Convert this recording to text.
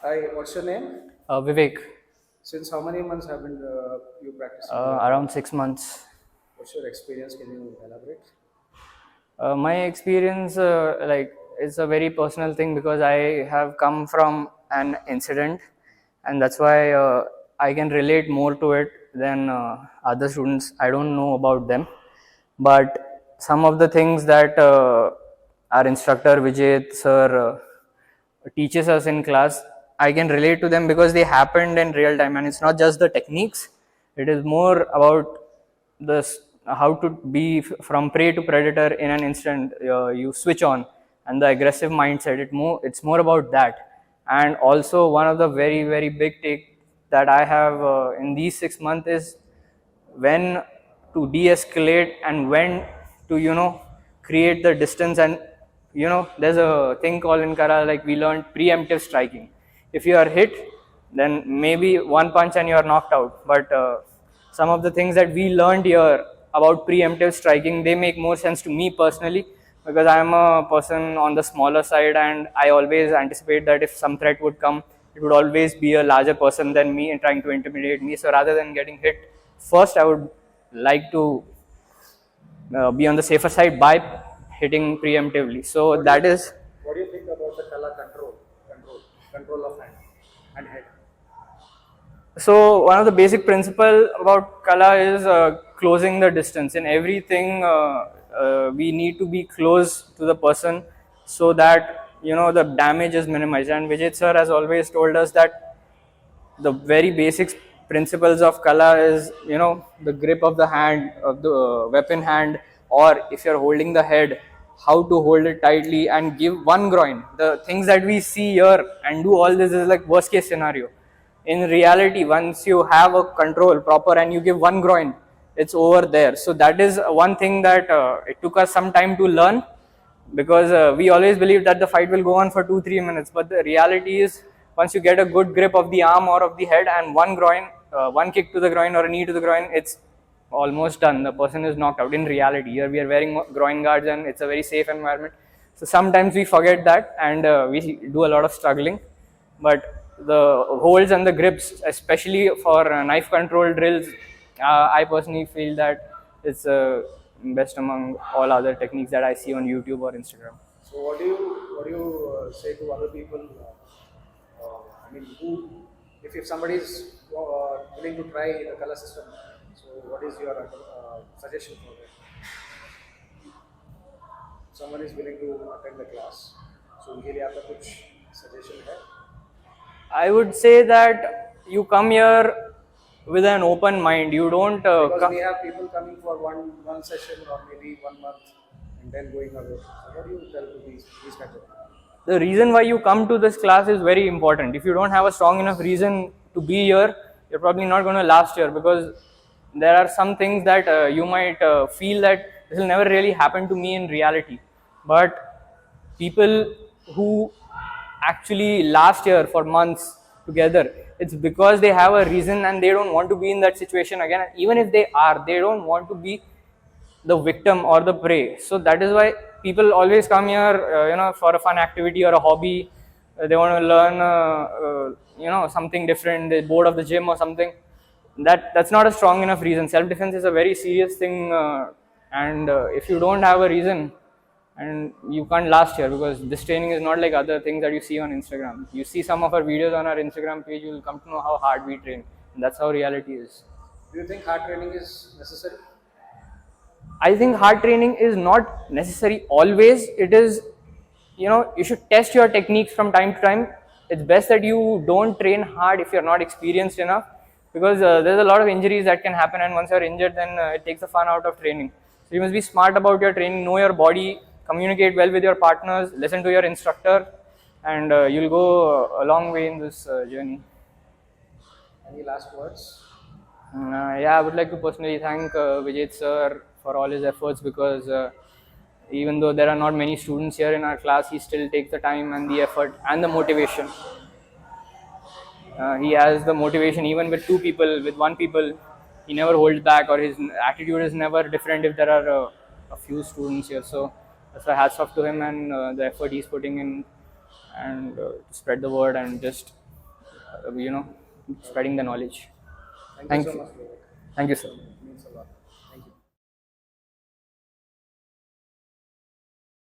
Hi, what's your name? Vivek, Since how many months have been you practicing around 6 months. What's your experience? Can you elaborate? My experience, it's a very personal thing because I have come from an incident, and that's why I can relate more to it than other students. I don't know about them, but some of the things that our instructor Vijay sir teaches us in class, I can relate to them because they happened in real time, and it's not just the techniques. It is more about this how to be from prey to predator in an instant. You switch on, and the aggressive mindset. It's more about that, and also one of the very big take that I have in these 6 months is when to de-escalate and when to create the distance. And there's a thing called in Kalah, like we learned preemptive striking. If you are hit, then maybe one punch and you are knocked out. But some of the things that we learned here about preemptive striking, they make more sense to me personally, because I am a person on the smaller side, and I always anticipate that if some threat would come, it would always be a larger person than me and trying to intimidate me. So rather than getting hit first, I would like to be on the safer side by hitting preemptively. So What do you that is. What do you think about the color control of hand and head? So one of the basic principle about Kala is closing the distance. In everything, we need to be close to the person so that the damage is minimized. And Vijay sir has always told us that the very basic principles of Kala is the grip of the hand, of the weapon hand, or if you're holding the head, how to hold it tightly and give one groin. The things that we see here and do all this is like worst case scenario. In reality, once you have a control proper and you give one groin, it's over there. So that is one thing that it took us some time to learn, because we always believe that the fight will go on for 2-3 minutes, but the reality is once you get a good grip of the arm or of the head and one groin, one kick to the groin or a knee to the groin, it's almost done. The person is knocked out. In reality, here we are wearing groin guards and it's a very safe environment, so sometimes we forget that, and we do a lot of struggling. But the holds and the grips, especially for knife control drills, I personally feel that it's best among all other techniques that I see on YouTube or Instagram. So say to other people? I mean, if somebody is willing to try the color system, so what is your suggestion for them? Someone is willing to attend the class, so उनके लिए आपका कुछ suggestion है? I would say that you come here with an open mind. You don't. Because we have people coming for one session or maybe 1 month and then going away. So what do you tell to these kinds of people? The reason why you come to this class is very important. If you don't have a strong enough reason to be here, you're probably not going to last here, because there are some things that you might feel that this will never really happen to me in reality. But people who actually last here for months together, it's because they have a reason and they don't want to be in that situation again. And even if they are, they don't want to be the victim or the prey. So that is why people always come here, for a fun activity or a hobby. They want to learn, something different. They're bored of the gym or something. That's not a strong enough reason. Self-defense is a very serious thing, and if you don't have a reason, and you can't last here, because this training is not like other things that you see on Instagram. You see some of our videos on our Instagram page, you'll come to know how hard we train. And that's how reality is. Do you think hard training is necessary? I think hard training is not necessary always. It is, you should test your techniques from time to time. It's best that you don't train hard if you're not experienced enough, because there's a lot of injuries that can happen, and once you're injured, then it takes the fun out of training. So you must be smart about your training, know your body, communicate well with your partners, listen to your instructor, and you'll go a long way in this journey. Any last words? Yeah, I would like to personally thank Vijay sir for all his efforts, because even though there are not many students here in our class, he still takes the time and the effort and the motivation. He has the motivation even with two people, with one people, he never holds back, or his attitude is never different if there are a few students here. So that's why hats off to him and the effort he's putting in, and to spread the word and just spreading the knowledge. Thank you Thank so you. much, Vivek. Thank you, sir.